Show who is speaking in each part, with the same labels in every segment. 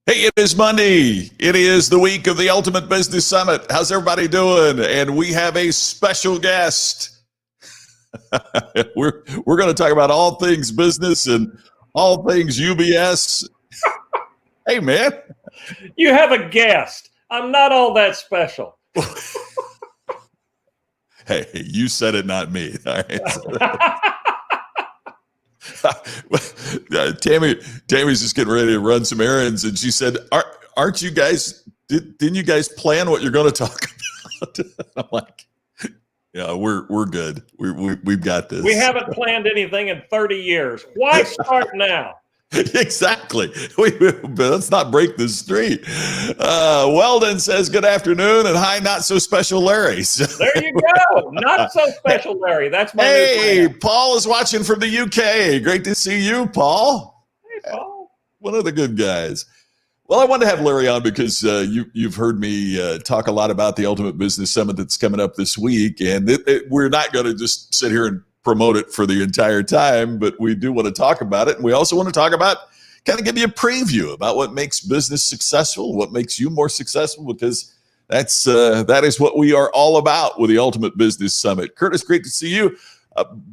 Speaker 1: Hey, it is Monday. It is the week of the Ultimate Business Summit. How's everybody doing? And we have a special guest. we're going to talk about all things business and all things UBS. Hey, man.
Speaker 2: You have a guest. I'm not all that special.
Speaker 1: Hey, you said it, not me. All right. Tammy's just getting ready to run some errands, and she said, "Aren't you guys? Didn't you guys plan what you're going to talk about?" I'm like, "Yeah, we're good. We've got this.
Speaker 2: We haven't planned anything in 30 years. Why start now?"
Speaker 1: Exactly. Let's not break the streak. Weldon says, "Good afternoon," and hi, not so special Larry. So,
Speaker 2: there you go. Not so special Larry. That's my
Speaker 1: Hey,
Speaker 2: new
Speaker 1: Paul is watching from the UK. Great to see you, Paul.
Speaker 2: Hey, Paul.
Speaker 1: One of the good guys. Well, I wanted to have Larry on because you've heard me talk a lot about the Ultimate Business Summit that's coming up this week, and we're not going to just sit here and promote it for the entire time, but we do want to talk about it. And we also want to talk about, kind of give you a preview about what makes business successful, what makes you more successful, because that is what we are all about with the Ultimate Business Summit. Curtis, great to see you.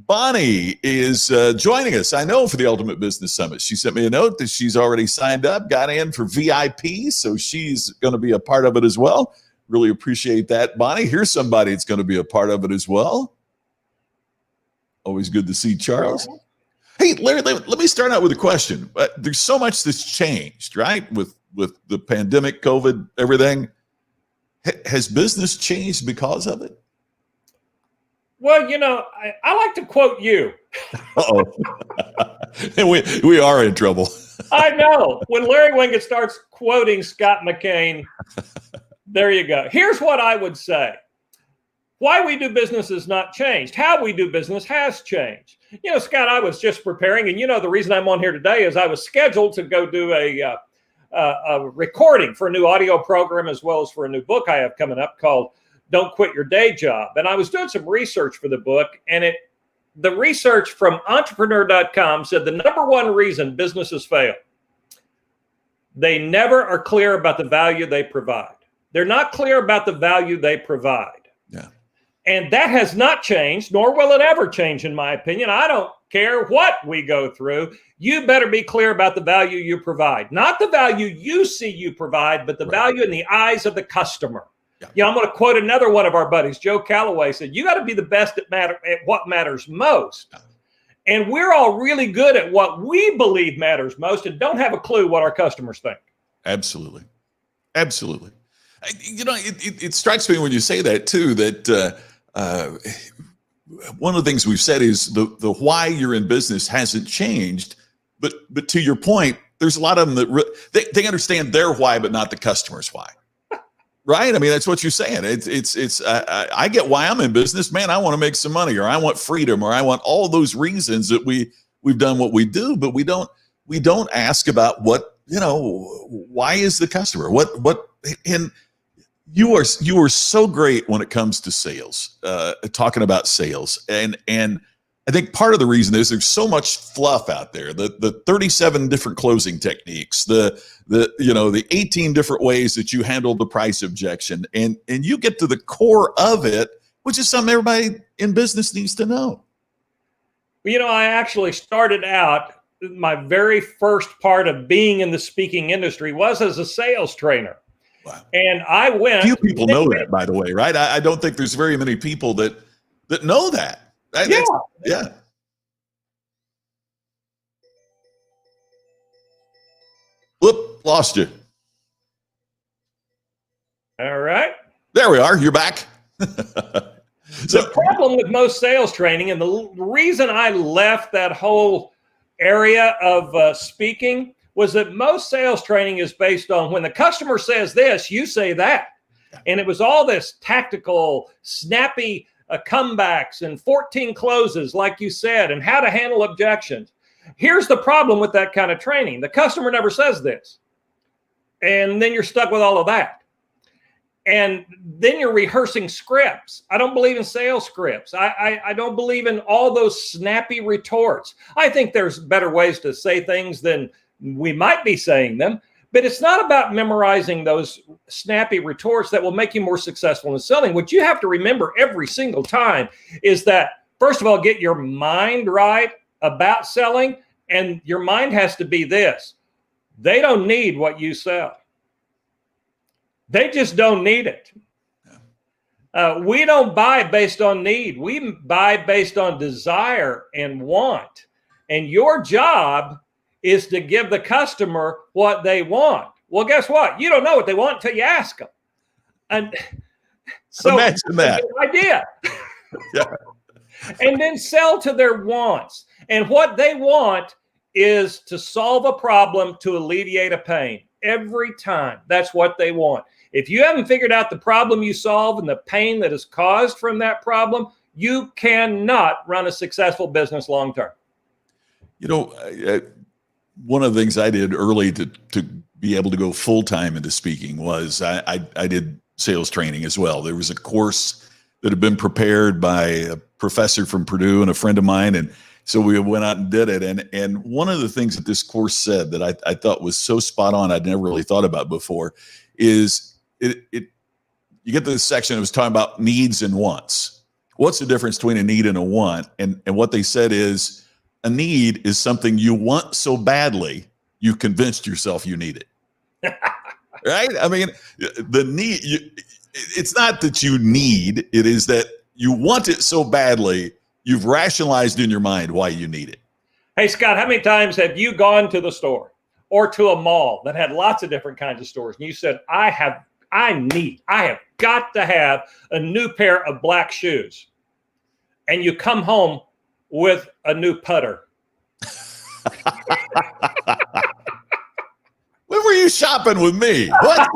Speaker 1: Bonnie is joining us, I know, for the Ultimate Business Summit. She sent me a note that she's already signed up, got in for VIP, so she's going to be a part of it as well. Really appreciate that, Bonnie. Here's somebody that's going to be a part of it as well. Always good to see Charles. Hey, Larry, let me start out with a question. There's so much that's changed, right? With the pandemic, COVID, everything. Has business changed because of it?
Speaker 2: Well, I like to quote you.
Speaker 1: Uh-oh. And we are in trouble.
Speaker 2: I know. When Larry Winget starts quoting Scott McCain, there you go. Here's what I would say. Why we do business has not changed. How we do business has changed. Scott, I was just preparing, and the reason I'm on here today is I was scheduled to go do a recording for a new audio program as well as for a new book I have coming up called Don't Quit Your Day Job. And I was doing some research for the book, and the research from entrepreneur.com said the number one reason businesses fail, they never are clear about the value they provide. They're not clear about the value they provide.
Speaker 1: Yeah.
Speaker 2: And that has not changed, nor will it ever change, in my opinion. I don't care what we go through. You better be clear about the value you provide. Not the value you see you provide, but the value in the eyes of the customer. Yeah. I'm going to quote another one of our buddies, Joe Calloway, said, you got to be the best at what matters most. And we're all really good at what we believe matters most and don't have a clue what our customers think.
Speaker 1: Absolutely. Absolutely. It strikes me when you say that, too, that one of the things we've said is the why you're in business hasn't changed. But to your point, there's a lot of them that they understand their why, but not the customer's why. Right? I mean, that's what you're saying. I get why I'm in business, man. I want to make some money, or I want freedom, or I want all those reasons that we've done what we do, but we don't ask about what, why is the customer? And you are so great when it comes to sales, talking about sales. And I think part of the reason is there's so much fluff out there, the 37 different closing techniques, the 18 different ways that you handle the price objection, and you get to the core of it, which is something everybody in business needs to know.
Speaker 2: I actually started out, my very first part of being in the speaking industry was as a sales trainer.
Speaker 1: Wow.
Speaker 2: And I went.
Speaker 1: Few people know that, by the way, right? I don't think there's very many people that know that. Yeah. Whoop, lost you.
Speaker 2: All right.
Speaker 1: There we are. You're back.
Speaker 2: The problem with most sales training, and the reason I left that whole area of speaking, was that most sales training is based on when the customer says this, you say that. And it was all this tactical, snappy comebacks and 14 closes, like you said, and how to handle objections. Here's the problem with that kind of training. The customer never says this. And then you're stuck with all of that. And then you're rehearsing scripts. I don't believe in sales scripts. I don't believe in all those snappy retorts. I think there's better ways to say things than we might be saying them. But it's not about memorizing those snappy retorts that will make you more successful in selling. What you have to remember every single time is that, first of all, get your mind right about selling. And your mind has to be this: they don't need what you sell. They just don't need it. We don't buy based on need. We buy based on desire and want. And your job is to give the customer what they want. Well, guess what? You don't know what they want until you ask them. And so
Speaker 1: imagine that
Speaker 2: idea.
Speaker 1: Yeah.
Speaker 2: And then sell to their wants. And what they want is to solve a problem, to alleviate a pain. Every time, that's what they want. If you haven't figured out the problem you solve and the pain that is caused from that problem, you cannot run a successful business long term.
Speaker 1: You know, one of the things I did early to be able to go full time into speaking was I did sales training as well. There was a course that had been prepared by a professor from Purdue and a friend of mine, and so we went out and did it. And one of the things that this course said that I thought was so spot on, I'd never really thought about before, is you get to this section, it was talking about needs and wants. What's the difference between a need and a want? And what they said is, a need is something you want so badly, you convinced yourself you need it. Right? I mean, the need, it's not that you need, it is that you want it so badly, you've rationalized in your mind why you need it.
Speaker 2: Hey, Scott, how many times have you gone to the store or to a mall that had lots of different kinds of stores, and you said, I have got to have a new pair of black shoes, and you come home with a new putter?
Speaker 1: When were you shopping with me? What?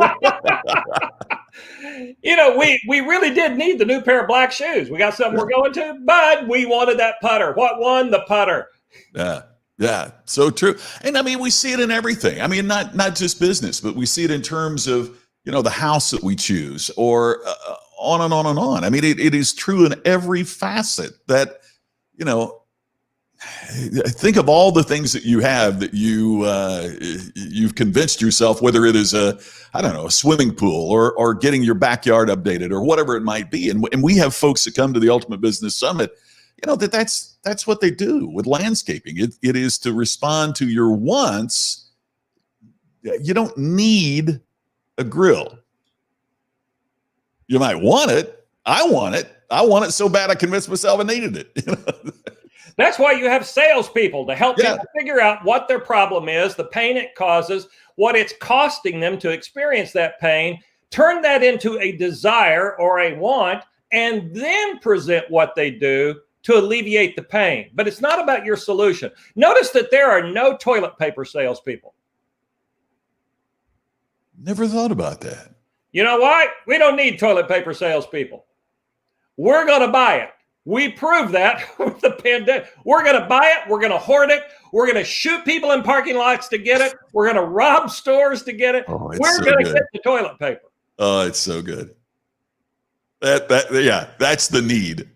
Speaker 2: You know, we really did need the new pair of black shoes. We got something we're going to, but we wanted that putter. What won? The putter.
Speaker 1: Yeah, so true. And I mean, we see it in everything. I mean, not just business, but we see it in terms of, you know, the house that we choose, or on and on and on. I mean, it is true in every facet that, you know, think of all the things that you have that you've convinced yourself, whether it is a swimming pool or getting your backyard updated or whatever it might be. And we have folks that come to the Ultimate Business Summit, you know, that's what they do with landscaping. It is to respond to your wants. You don't need a grill. You might want it. I want it. I want it so bad I convinced myself I needed it.
Speaker 2: That's why you have salespeople, to help people figure out what their problem is, the pain it causes, what it's costing them to experience that pain, turn that into a desire or a want, and then present what they do to alleviate the pain. But it's not about your solution. Notice that there are no toilet paper salespeople.
Speaker 1: Never thought about that.
Speaker 2: You know why? We don't need toilet paper salespeople. We're going to buy it. We proved that with the pandemic. We're going to buy it. We're going to hoard it. We're going to shoot people in parking lots to get it. We're going to rob stores to get it. We're going to get the toilet paper.
Speaker 1: Oh, it's so good. That's the need.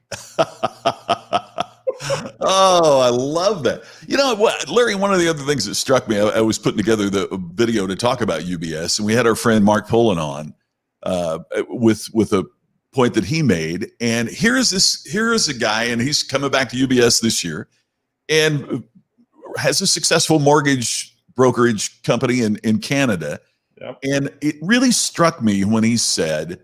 Speaker 1: Oh, I love that. You know what, Larry, one of the other things that struck me, I was putting together the video to talk about UBS, and we had our friend Mark Poland on with a point that he made. And here is a guy, and he's coming back to UBS this year and has a successful mortgage brokerage company in Canada.
Speaker 2: Yep.
Speaker 1: And it really struck me when he said,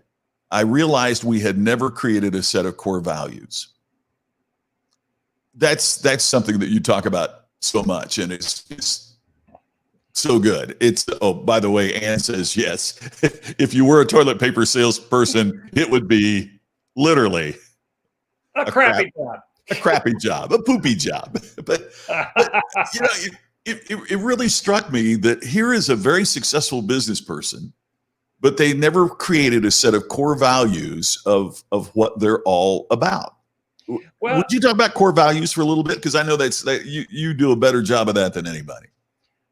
Speaker 1: I realized we had never created a set of core values. That's something that you talk about so much, and it's so good. Oh, by the way, Ann says, yes, if you were a toilet paper salesperson, it would be literally
Speaker 2: a crappy job.
Speaker 1: A crappy job, a poopy job. But you know, it really struck me that here is a very successful business person, but they never created a set of core values of what they're all about.
Speaker 2: Well,
Speaker 1: would you talk about core values for a little bit? Because I know that you do a better job of that than anybody.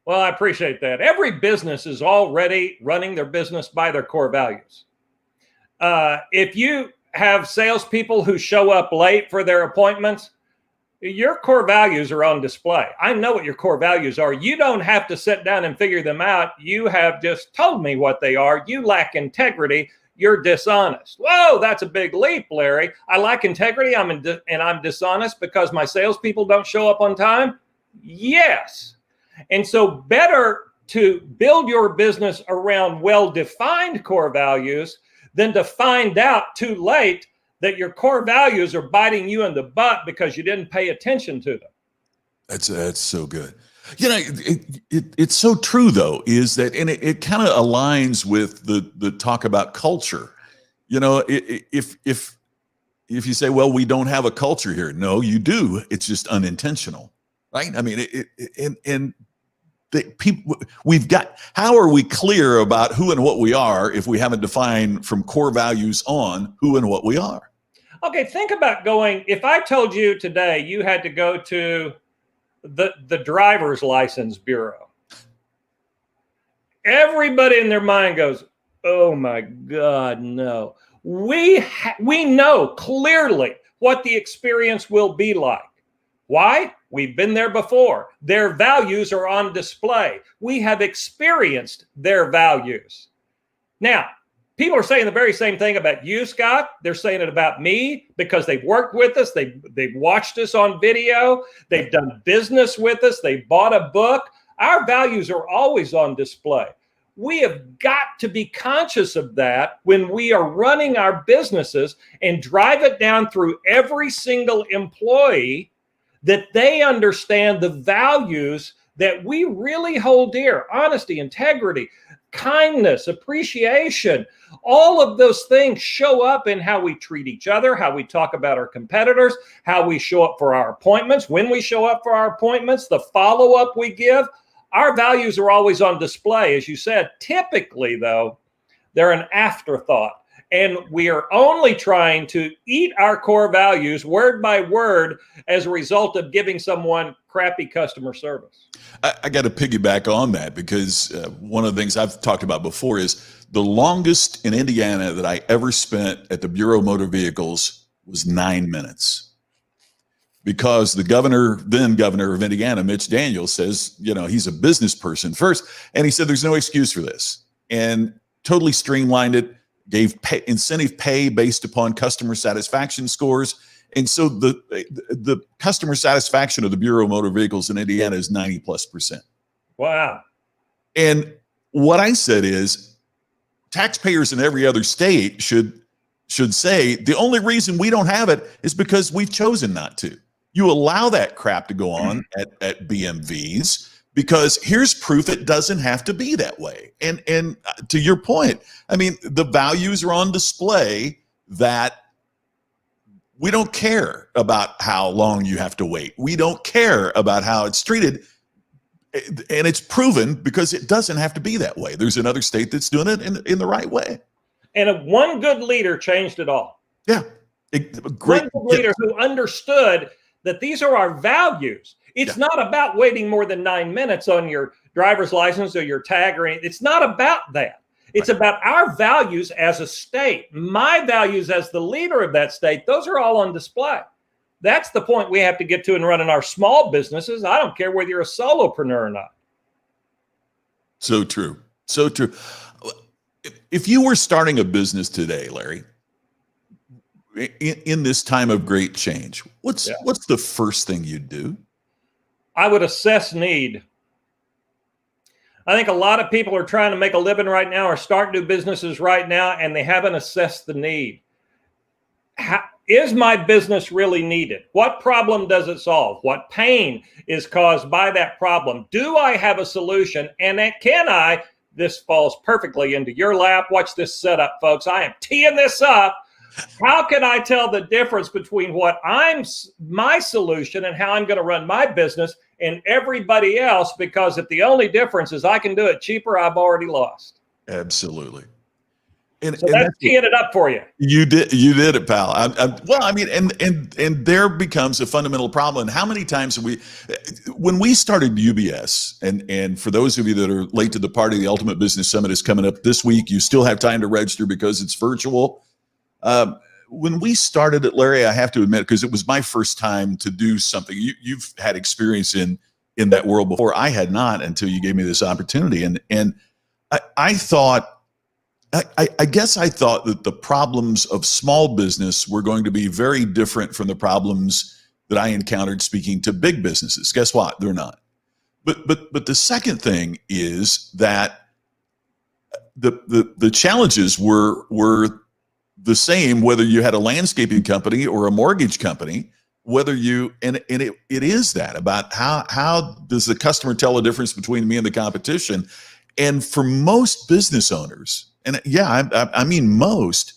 Speaker 2: Well, I appreciate that. Every business is already running their business by their core values. If you have salespeople who show up late for their appointments, your core values are on display. I know what your core values are. You don't have to sit down and figure them out. You have just told me what they are. You lack integrity. You're dishonest. Whoa, that's a big leap, Larry. I lack integrity. And I'm dishonest because my salespeople don't show up on time. Yes. And so better to build your business around well-defined core values than to find out too late that your core values are biting you in the butt because you didn't pay attention to them.
Speaker 1: That's so good. You know, it's so true though, is that, and it kind of aligns with the talk about culture. You know, if you say, well, we don't have a culture here. No, you do. It's just unintentional, right? I mean, and the people we've got, how are we clear about who and what we are if we haven't defined from core values on who and what we are?
Speaker 2: Okay, think about going, if I told you today you had to go to the driver's license bureau, everybody in their mind goes, oh my God, no. We know clearly what the experience will be like. Why? We've been there before. Their values are on display. We have experienced their values. Now, people are saying the very same thing about you, Scott. They're saying it about me because they've worked with us. They've watched us on video. They've done business with us. They bought a book. Our values are always on display. We have got to be conscious of that when we are running our businesses and drive it down through every single employee, that they understand the values that we really hold dear: honesty, integrity, kindness, appreciation. All of those things show up in how we treat each other, how we talk about our competitors, how we show up for our appointments, when we show up for our appointments, the follow-up we give. Our values are always on display. As you said, typically, though, they're an afterthought. And we are only trying to eat our core values word by word as a result of giving someone crappy customer service.
Speaker 1: I got to piggyback on that because one of the things I've talked about before is the longest in Indiana that I ever spent at the Bureau of Motor Vehicles was 9 minutes. Because the then governor of Indiana, Mitch Daniels, says, you know, he's a business person first. And he said, there's no excuse for this. And totally streamlined it. Gave incentive pay based upon customer satisfaction scores. And so the customer satisfaction of the Bureau of Motor Vehicles in Indiana is 90+%.
Speaker 2: Wow.
Speaker 1: And what I said is taxpayers in every other state should say the only reason we don't have it is because we've chosen not to. You allow that crap to go on at BMVs because here's proof it doesn't have to be that way. And to your point, I mean, the values are on display that we don't care about how long you have to wait. We don't care about how it's treated. And it's proven because it doesn't have to be that way. There's another state that's doing it in the right way.
Speaker 2: And one good leader changed it all.
Speaker 1: Yeah.
Speaker 2: One good leader who understood that these are our values. It's not about waiting more than 9 minutes on your driver's license or your tag or anything. It's not about that. It's about our values as a state. My values as the leader of that state, those are all on display. That's the point we have to get to in running our small businesses. I don't care whether you're a solopreneur or not.
Speaker 1: So true. So true. If you were starting a business today, Larry, in this time of great change, what's the first thing you'd do?
Speaker 2: I would assess need. I think a lot of people are trying to make a living right now or start new businesses right now, and they haven't assessed the need. Is my business really needed? What problem does it solve? What pain is caused by that problem? Do I have a solution? And can I? This falls perfectly into your lap. Watch this setup, folks. I am teeing this up. How can I tell the difference between what my solution and how I'm going to run my business and everybody else? Because if the only difference is I can do it cheaper, I've already lost.
Speaker 1: Absolutely.
Speaker 2: So that's teeing it up for you.
Speaker 1: You did it, pal. Well, I mean, and there becomes a fundamental problem. And how many times have when we started UBS, and for those of you that are late to the party, the Ultimate Business Summit is coming up this week. You still have time to register because it's virtual. When we started it, Larry, I have to admit, because it was my first time to do something. You've had experience in that world before. I had not until you gave me this opportunity, and I thought. I guess I thought that the problems of small business were going to be very different from the problems that I encountered speaking to big businesses. Guess what? They're not. But the second thing is that the challenges were the same whether you had a landscaping company or a mortgage company. Whether you and it is that about how does the customer tell the difference between me and the competition? And for most business owners. And yeah, I mean, most,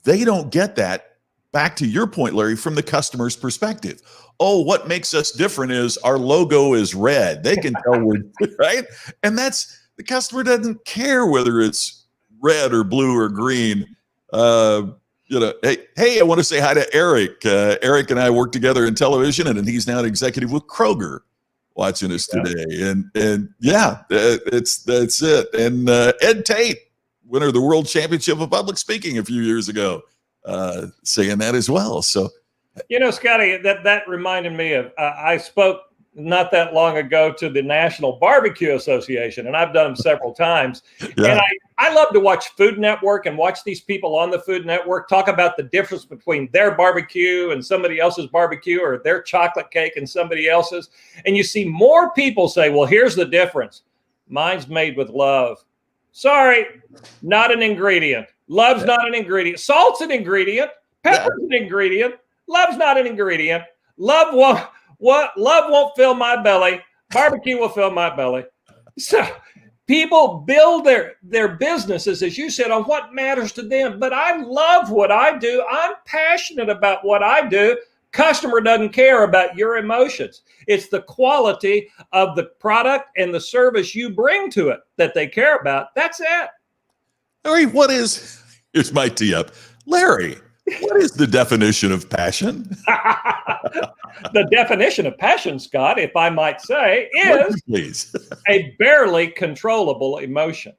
Speaker 1: they don't get that, back to your point, Larry, from the customer's perspective. Oh, what makes us different is our logo is red. They can tell we're right. And the customer doesn't care whether it's red or blue or green. Hey, I want to say hi to Eric. Eric and I work together in television, and he's now an executive with Kroger watching us today. And yeah, that's it. And Ed Tate, winner of the World Championship of Public Speaking a few years ago, saying that as well. So,
Speaker 2: Scotty, that reminded me of, I spoke not that long ago to the National Barbecue Association, and I've done them several times. Yeah. And I love to watch Food Network and watch these people on the Food Network talk about the difference between their barbecue and somebody else's barbecue, or their chocolate cake and somebody else's. And you see more people say, well, here's the difference. Mine's made with love. Sorry, not an ingredient. Love's not an ingredient. Salt's an ingredient. Pepper's an ingredient. Love's not an ingredient. Love won't fill my belly. Barbecue will fill my belly. So people build their businesses, as you said, on what matters to them. But I love what I do. I'm passionate about what I do. Customer doesn't care about your emotions. It's the quality of the product and the service you bring to it that they care about. That's it.
Speaker 1: Larry, here's my tee up. Larry, what is the definition of passion?
Speaker 2: The definition of passion, Scott, if I might say, is a barely controllable emotion.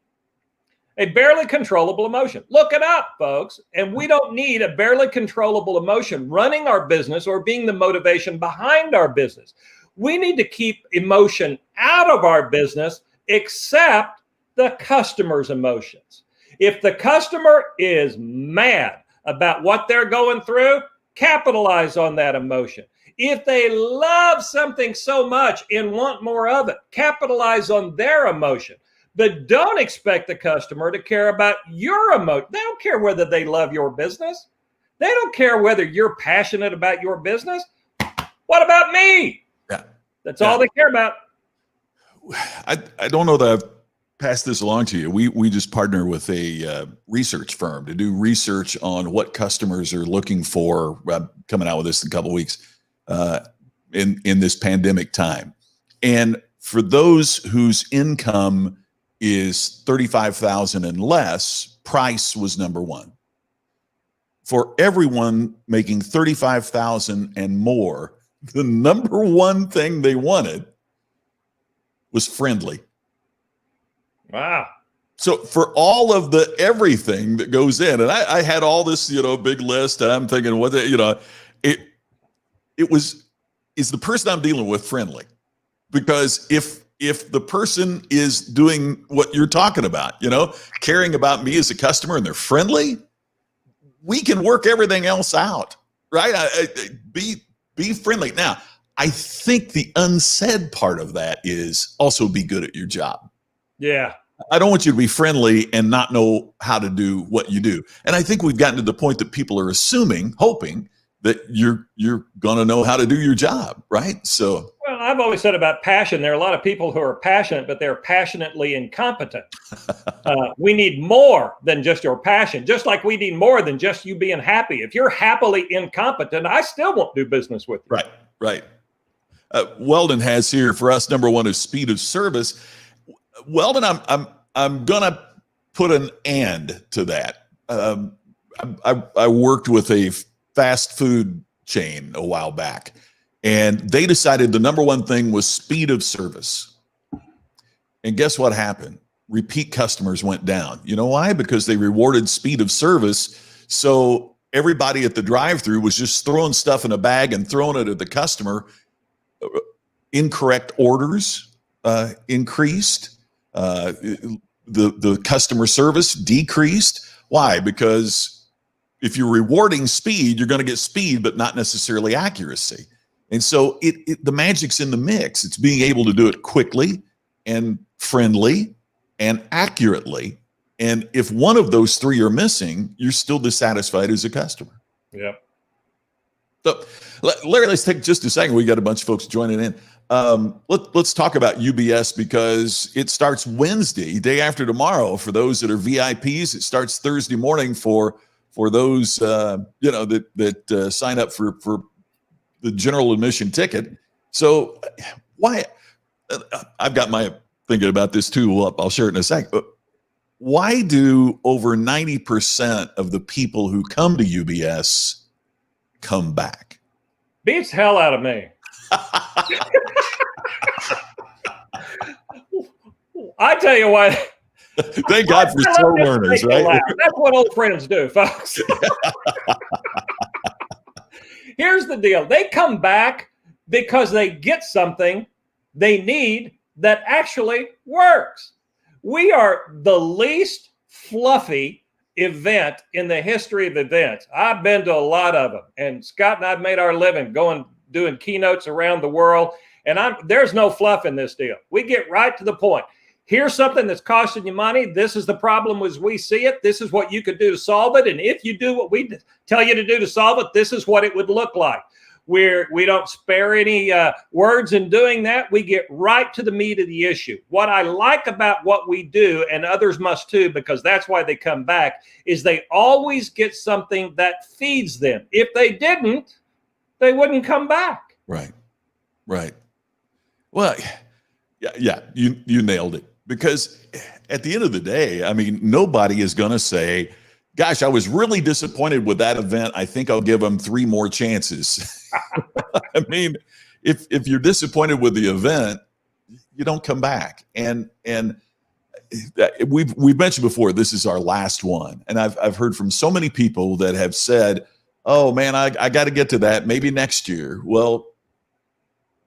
Speaker 2: A barely controllable emotion. Look it up, folks. And we don't need a barely controllable emotion running our business or being the motivation behind our business. We need to keep emotion out of our business, except the customer's emotions. If the customer is mad about what they're going through, capitalize on that emotion. If they love something so much and want more of it, capitalize on their emotion. But don't expect the customer to care about your emotion. They don't care whether they love your business. They don't care whether you're passionate about your business. What about me?
Speaker 1: Yeah.
Speaker 2: That's all they care about.
Speaker 1: I don't know that I've passed this along to you. We just partner with a research firm to do research on what customers are looking for. Coming out with this in a couple of weeks in this pandemic time. And for those whose income is $35,000 and less, price was number one. For everyone making $35,000 and more, the number one thing they wanted was friendly.
Speaker 2: Wow.
Speaker 1: So for all of the everything that goes in, and I had all this, big list, and I'm thinking, is the person I'm dealing with friendly? Because if the person is doing what you're talking about, caring about me as a customer, and they're friendly, we can work everything else out, right? Be friendly. Now, I think the unsaid part of that is also be good at your job.
Speaker 2: Yeah.
Speaker 1: I don't want you to be friendly and not know how to do what you do. And I think we've gotten to the point that people are hoping that you're going to know how to do your job, right? So,
Speaker 2: well, I've always said about passion, there are a lot of people who are passionate, but they're passionately incompetent. We need more than just your passion, just like we need more than just you being happy. If you're happily incompetent, I still won't do business with you.
Speaker 1: Right. Weldon has here for us, number one is speed of service. Weldon, I'm going to put an and to that. I worked with a fast food chain a while back, and they decided the number one thing was speed of service. And guess what happened? Repeat customers went down. You know why? Because they rewarded speed of service. So everybody at the drive-through was just throwing stuff in a bag and throwing it at the customer. Incorrect orders increased. The customer service decreased. Why? Because if you're rewarding speed, you're going to get speed, but not necessarily accuracy. And so the magic's in the mix. It's being able to do it quickly and friendly and accurately. And if one of those three are missing, you're still dissatisfied as a customer.
Speaker 2: Yep.
Speaker 1: So, Larry, let's take just a second. We got a bunch of folks joining in. Let's talk about UBS, because it starts Wednesday, day after tomorrow. For those that are VIPs, it starts Thursday morning for those that sign up for the general admission ticket. So why? I've got my thinking about this too. I'll share it in a sec. But why do over 90% of the people who come to UBS come back?
Speaker 2: Beats hell out of me. I tell you what.
Speaker 1: Thank God for slow learners, right?
Speaker 2: That's what old friends do, folks. Here's the deal. They come back because they get something they need that actually works. We are the least fluffy event in the history of events. I've been to a lot of them, and Scott and I've made our living doing keynotes around the world, and there's no fluff in this deal. We get right to the point. Here's something that's costing you money. This is the problem as we see it. This is what you could do to solve it. And if you do what we tell you to do to solve it, this is what it would look like. We don't spare any words in doing that. We get right to the meat of the issue. What I like about what we do, and others must too, because that's why they come back, is they always get something that feeds them. If they didn't, they wouldn't come back.
Speaker 1: Right. Well, yeah, you nailed it. Because at the end of the day, I mean, nobody is going to say, gosh, I was really disappointed with that event. I think I'll give them 3 more chances. I mean, if you're disappointed with the event, you don't come back. And we've mentioned before, this is our last one. And I've heard from so many people that have said, oh man, I got to get to that maybe next year. Well,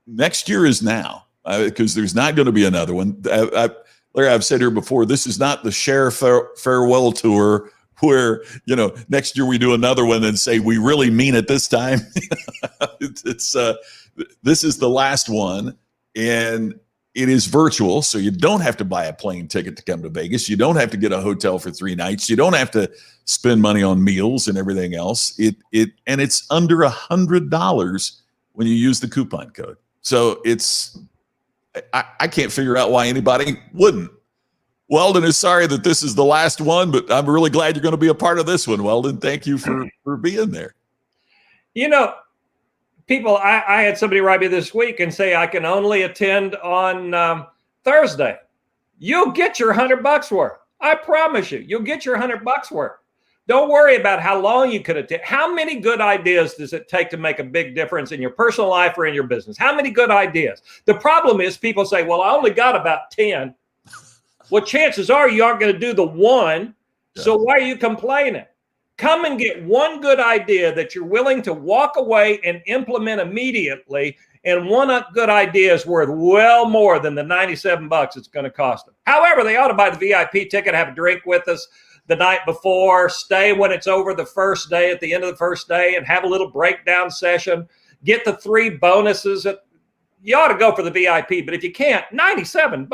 Speaker 1: next year is now, because there's not going to be another one. Larry, I've said here before, this is not the Cher farewell tour where, next year we do another one and say, we really mean it this time. This is the last one, and it is virtual. So you don't have to buy a plane ticket to come to Vegas. You don't have to get a hotel for 3 nights. You don't have to spend money on meals and everything else. And it's under $100 when you use the coupon code. So I can't figure out why anybody wouldn't. Weldon is sorry that this is the last one, but I'm really glad you're going to be a part of this one, Weldon. Thank you for being there.
Speaker 2: People, I had somebody write me this week and say I can only attend on Thursday. You'll get your $100 worth. I promise you, you'll get your $100 worth. Don't worry about how long you could attend. How many good ideas does it take to make a big difference in your personal life or in your business? How many good ideas? The problem is people say, well, I only got about 10. Well, chances are you aren't going to do the one. Yeah. So why are you complaining? Come and get one good idea that you're willing to walk away and implement immediately. And one good idea is worth well more than the $97 it's going to cost them. However, they ought to buy the VIP ticket, have a drink with us the night before, stay when it's over the first day, at the end of the first day, and have a little breakdown session, get the 3 bonuses. You ought to go for the VIP, but if you can't, $97.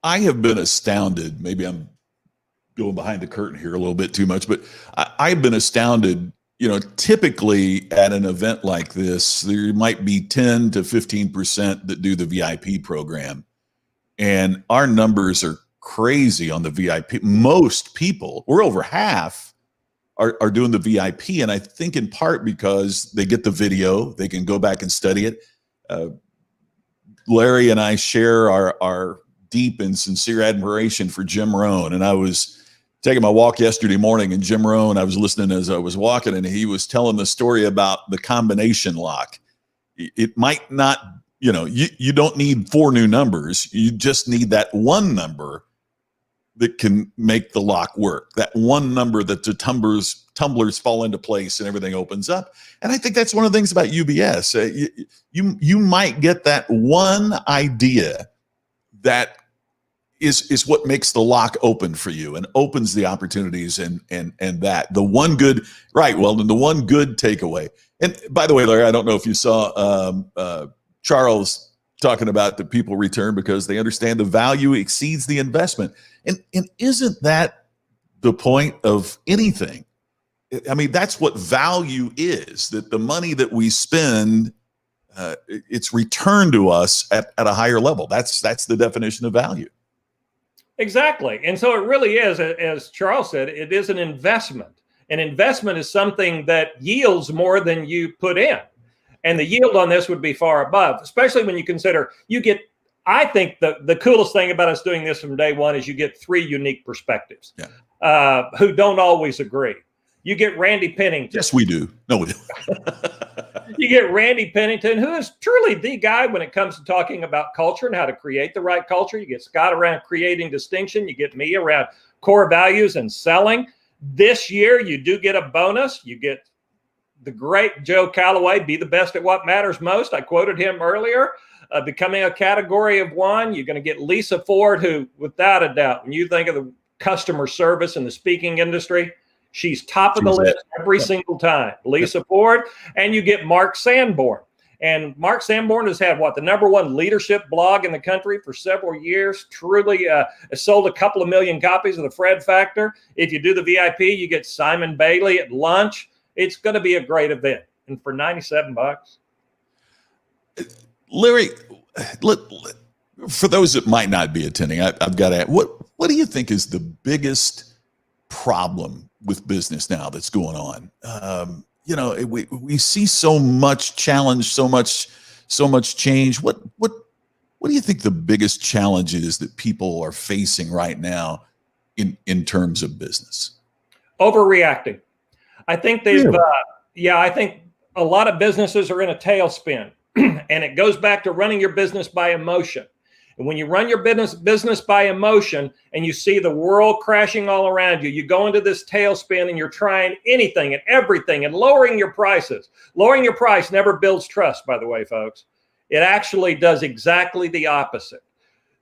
Speaker 1: I have been astounded. Maybe I'm going behind the curtain here a little bit too much, but I've been astounded. Typically at an event like this, there might be 10 to 15% that do the VIP program. And our numbers are crazy on the VIP. Most people, we're over half, are doing the VIP. And I think in part because they get the video, they can go back and study it. Larry and I share our deep and sincere admiration for Jim Rohn. And I was taking my walk yesterday morning, and Jim Rohn, I was listening as I was walking, and he was telling the story about the combination lock. It might not, you don't need 4 new numbers. You just need that one number that can make the lock work. That one number that the tumblers fall into place and everything opens up. And I think that's one of the things about UBS. You might get that one idea that is what makes the lock open for you and opens the opportunities and that the one good, right. Well, then the one good takeaway. And by the way, Larry, I don't know if you saw Charles talking about the people return because they understand the value exceeds the investment. And isn't that the point of anything? I mean, that's what value is, that the money that we spend, it's returned to us at a higher level. That's the definition of value.
Speaker 2: Exactly. And so it really is, as Charles said, it is an investment. An investment is something that yields more than you put in. And the yield on this would be far above, especially when you consider I think the coolest thing about us doing this from day one is you get 3 unique perspectives who don't always agree. You get Randy Pennington.
Speaker 1: Yes, we do. No, we do.
Speaker 2: You get Randy Pennington, who is truly the guy when it comes to talking about culture and how to create the right culture. You get Scott around creating distinction. You get me around core values and selling. This year, you do get a bonus. You get the great Joe Calloway, be the best at what matters most. I quoted him earlier, becoming a category of 1. You're going to get Lisa Ford, who, without a doubt, when you think of the customer service in the speaking industry, she's top of the list every single time. Lisa Ford. And you get Mark Sanborn. And Mark Sanborn has had the #1 leadership blog in the country for several years. Truly has sold a couple of million copies of the Fred Factor. If you do the VIP, you get Simon Bailey at lunch. It's going to be a great event. And for $97.
Speaker 1: Larry, for those that might not be attending, I've got to ask, what do you think is the biggest problem with business now that's going on? We see so much challenge, so much change. What do you think the biggest challenge is that people are facing right now in terms of business? Overreacting.
Speaker 2: I think I think a lot of businesses are in a tailspin, and it goes back to running your business by emotion. And when you run your business by emotion and you see the world crashing all around you, you go into this tailspin and you're trying anything and everything and lowering your prices. Lowering your price never builds trust, by the way, folks. It actually does exactly the opposite.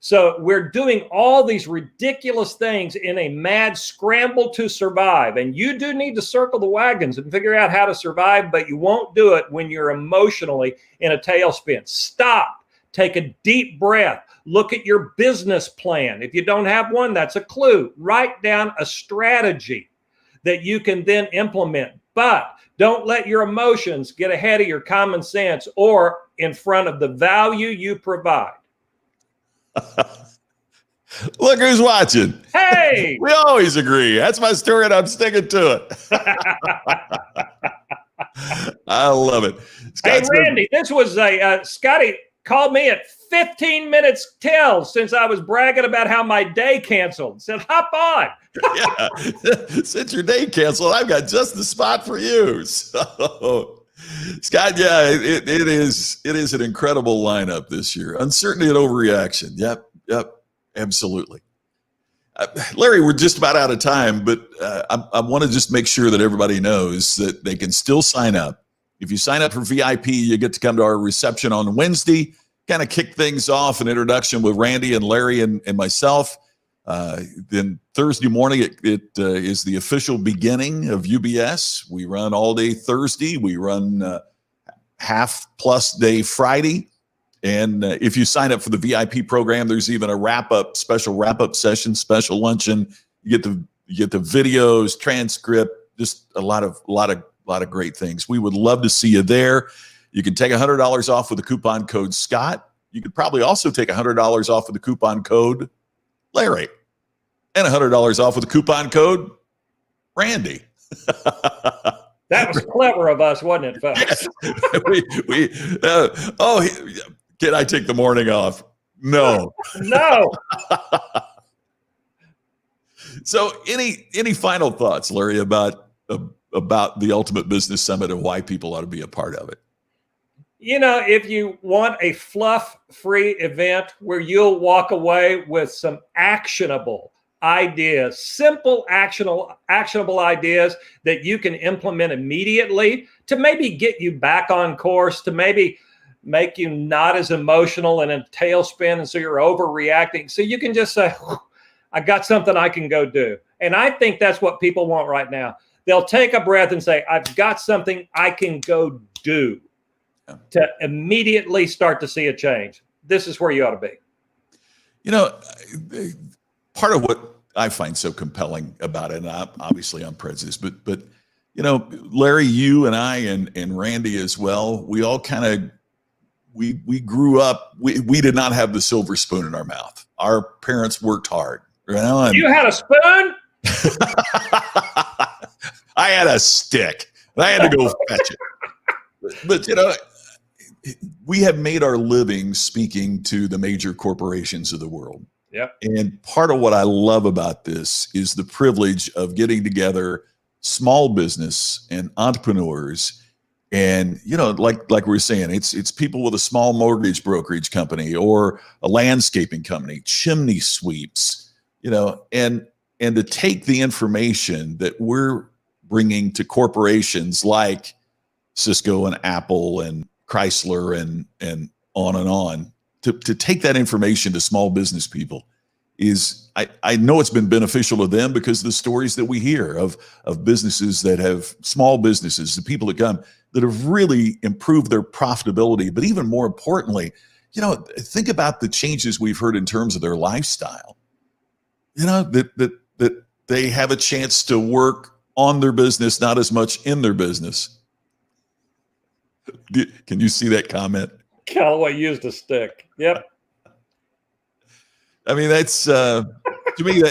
Speaker 2: So we're doing all these ridiculous things in a mad scramble to survive. And you do need to circle the wagons and figure out how to survive, but you won't do it when you're emotionally in a tailspin. Stop. Take a deep breath. Look at your business plan. If you don't have one, that's a clue. Write down a strategy that you can then implement. But don't let your emotions get ahead of your common sense or in front of the value you provide.
Speaker 1: Look who's watching.
Speaker 2: Hey!
Speaker 1: We always agree. That's my story, and I'm sticking to it. I love it.
Speaker 2: Hey, Randy, this was Scotty called me at 15 minutes till since I was bragging about how my day canceled. Said, hop on.
Speaker 1: Yeah. Since your day canceled, I've got just the spot for you. So, Scott, yeah, it is an incredible lineup this year. Uncertainty and overreaction. Yep, absolutely. Larry, we're just about out of time, but I want to just make sure that everybody knows that they can still sign up. If you sign up for VIP, you get to come to our reception on Wednesday, kind of kick things off, an introduction with Randy and Larry and myself. Then Thursday morning, it is the official beginning of UBS. We run all day Thursday. We run half plus day Friday. And if you sign up for the VIP program, there's even a special wrap-up session, special luncheon. You get the videos, transcript, just a lot of great things. We would love to see you there. You can take $100 off with the coupon code Scott. You could probably also take $100 off with the coupon code Larry, and $100 off with the coupon code Randy.
Speaker 2: That was clever of us, wasn't it, folks?
Speaker 1: Yes. Can I take the morning off? No.
Speaker 2: No.
Speaker 1: So any final thoughts, Larry, about the Ultimate Business Summit and why people ought to be a part of it?
Speaker 2: If you want a fluff-free event where you'll walk away with some actionable ideas, simple actionable ideas that you can implement immediately to maybe get you back on course, to maybe make you not as emotional and in a tailspin, and so you're overreacting. So you can just say, I got something I can go do. And I think that's what people want right now. They'll take a breath and say, I've got something I can go do to immediately start to see a change. This is where you ought to be.
Speaker 1: Part of what I find so compelling about it, and obviously I'm prejudiced, but Larry, you and I and Randy as well, we all kind of, we grew up, we did not have the silver spoon in our mouth. Our parents worked hard.
Speaker 2: You had a spoon?
Speaker 1: I had a stick. And I had to go fetch it. But we have made our living speaking to the major corporations of the world.
Speaker 2: Yep.
Speaker 1: And part of what I love about this is the privilege of getting together small business and entrepreneurs. And, like we were saying, it's people with a small mortgage brokerage company or a landscaping company, chimney sweeps, and to take the information that we're bringing to corporations like Cisco and Apple and Chrysler and on, to take that information to small business people is, I know it's been beneficial to them because of the stories that we hear of businesses that have, small businesses, the people that come, that have really improved their profitability. But even more importantly, think about the changes we've heard in terms of their lifestyle, that they have a chance to work on their business, not as much in their business. Can you see that comment?
Speaker 2: Callaway used a stick. Yep.
Speaker 1: I mean, that's to me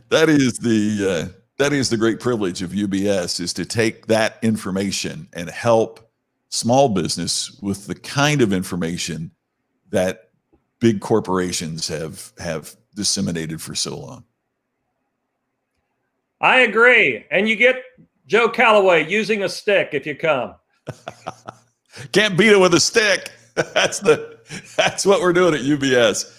Speaker 1: that is the great privilege of UBS, is to take that information and help small business with the kind of information that big corporations have disseminated for so long. I
Speaker 2: agree. And you get Joe Callaway using a stick if you come.
Speaker 1: Can't beat it with a stick. That's what we're doing at UBS.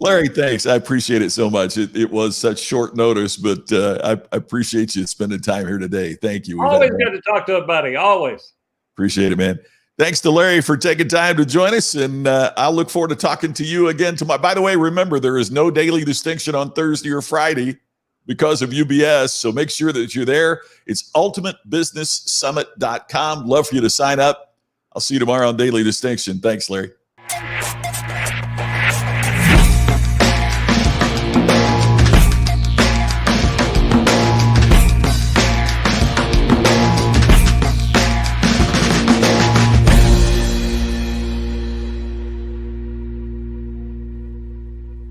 Speaker 1: Larry, thanks. I appreciate it so much. It was such short notice, but I appreciate you spending time here today. Thank you.
Speaker 2: Always good to talk to a buddy. Always.
Speaker 1: Appreciate it, man. Thanks to Larry for taking time to join us, and I'll look forward to talking to you again tomorrow. By the way, remember, there is no daily distinction on Thursday or Friday because of UBS, so make sure that you're there. It's ultimatebusinesssummit.com. Love for you to sign up. I'll see you tomorrow on Daily Distinction. Thanks, Larry.